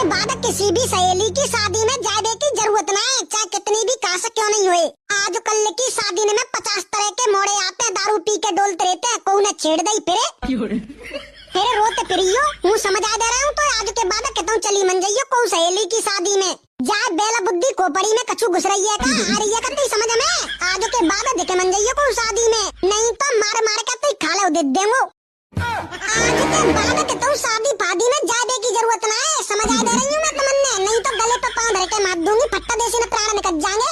के बाद किसी भी सहेली की शादी में जाने की जरूरत ना है, चाहे कितनी भी काश क्यों नहीं हुए। आजकल की शादी में 50 तरह के मोड़े आते हैं, दारू पी के डोलते रहते हैं, कोई न छेड़ दई फिर रोते फिरियो। हूँ समझ आ दे रहा हूँ तो आज के बाद कहता हूँ चली मन जाइयो को सहेली की शादी में जाए। बेला बुद्धि खोपड़ी में कछु घुस रही है का आ रही है का समझ में। आज के बाद देखे मन जाइयो को शादी में, नहीं तो मार मार के तो खा लो दे देंगो। आज के बाद कहता हूँ शादी फादी में जाने की जरूरत ना है, समझ आ दे रही हूँ मैं तुमने। नहीं तो गले पे पाँव धर के मार दूंगी, फट्टा देसी न प्राण निकल जाएंगे।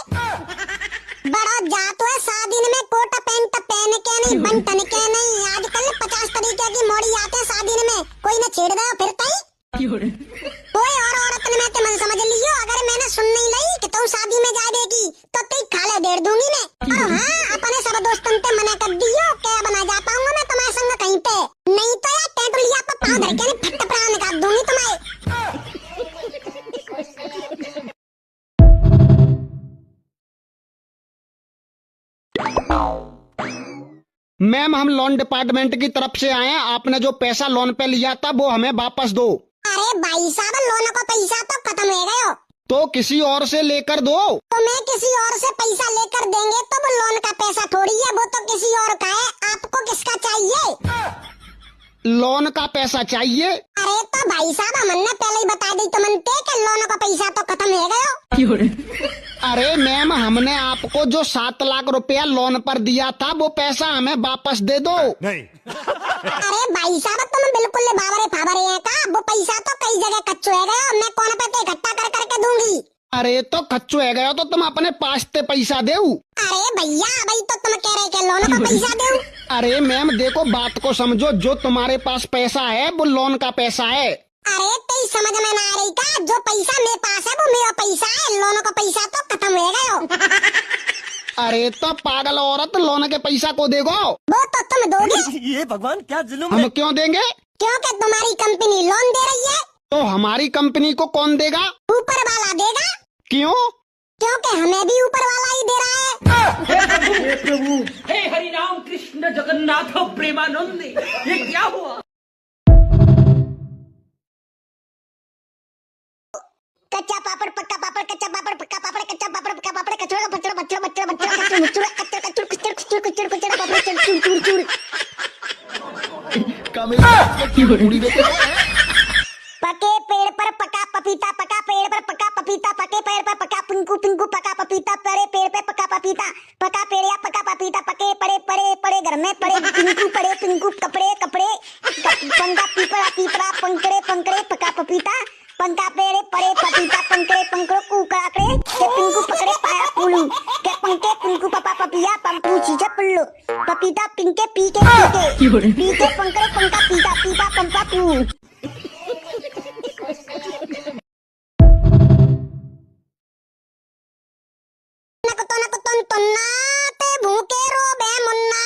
बड़ा जातो है शादी में कोट पैंट पहन के नहीं बंटन के नहीं। आजकल 50 तरीके की मोड़ी आते हैं शादी में, कोई न छेड़ दो फिर कोई और औरत ने मैं मन समझ लियो। अगर मैंने सुन नहीं ली कि तू शादी में जा देगी तो ते खाले देर दूंगी मैं। और हाँ अपने सब दोस्तों से मना कर दियो क्या बना जा पाऊंगा मैं तुम्हारे संग कहीं पे, नहीं तो यार टेटुलिया पे पाँव धर के फट प्राण निकाल दूंगी तुम्हारे। मैम हम लोन डिपार्टमेंट की तरफ से आए हैं, आपने जो पैसा लोन पे लिया था वो हमें वापस दो। अरे भाई साहब लोन का पैसा तो खत्म हो गया, तो किसी और से लेकर दो। तो मैं किसी और से पैसा लेकर देंगे तो वो लोन का पैसा थोड़ी है, वो तो किसी और का है। आपको किसका चाहिए? लोन का पैसा चाहिए। अरे तो भाई साहब हमने पहले ही बता दी तो मनते कि लोन का पैसा तो खत्म हो गया। अरे मैम हमने आपको जो 7 लाख रुपया लोन पर दिया था वो पैसा हमें वापस दे दो। नहीं। अरे भाई साहब तुम बिल्कुल बाबरे फाबरे हैं का, वो पैसा तो कई जगह कच्चो है गया, मैं कौन पे तो इकट्ठा कर करके दूंगी। अरे तो कच्चो है गया तो तुम अपने पास ते पैसा दे। अरे भैया भाई तो तुम कह रहे कि लोन का पैसा दे। अरे मैम देखो बात को समझो, जो तुम्हारे पास पैसा है वो लोन का पैसा है। अरे तेरी समझ में ना आ रही का, जो पैसा मेरे पास है वो मेरा पैसा है, लोन का पैसा तो खत्म हो गया। अरे तो पागल औरत लोन के पैसा को देगो, वो तो तुम दोगे। ये भगवान क्या जुल्म हम क्यों देंगे? क्योंकि तुम्हारी कंपनी लोन दे रही है। तो हमारी कंपनी को कौन देगा? ऊपर वाला देगा। क्यों? क्योंकि हमें भी ऊपर वाला ही दे रहा है। हे प्रभु, हे हरि राम कृष्ण जगन्नाथ प्रेमानंद, ये क्या हुआ? कच्चा पापड़ पक्का पापड़, कच्चा पापड़ पक्का पापड़, कच्चा पापड़ पक्का पापड़, कचौड़ा का बच्चा बच्चा बच्चा बच्चा कच्चा मुचुड़ा कच्चा कच्चुड़ कुचड़ कुचड़ कुचड़ कुचड़ पापड़ चूर चूर चूर। पके पेड़ पर पका पपीता, पका पेड़ पर पका पपीता, पके पेड़ पर पका पिंकू, पिंकू पका पपीता, पड़े पेड़ पे पका पपीता, पका पेड़ या पका पपीता, पके पड़े पड़े पड़े घर में पड़े पिंकू, पड़े पिंकू कपड़े कपड़े पंका पीपड़ा पीपड़ा पंकड़े पंकड़े पका पपीता, पंका पेड़े पड़े पपीता पंकड़े पंकड़ो कुकड़ाकड़े के पिंकू पकड़े पाया पुलू के पंके पिंकू पपा पपिया पंपू चीजे पुल्लू पपीता पिंके पीके पीके पीके पंकड़े पंका पीता पीपा पंपा पू। भूखे रो बे मुन्ना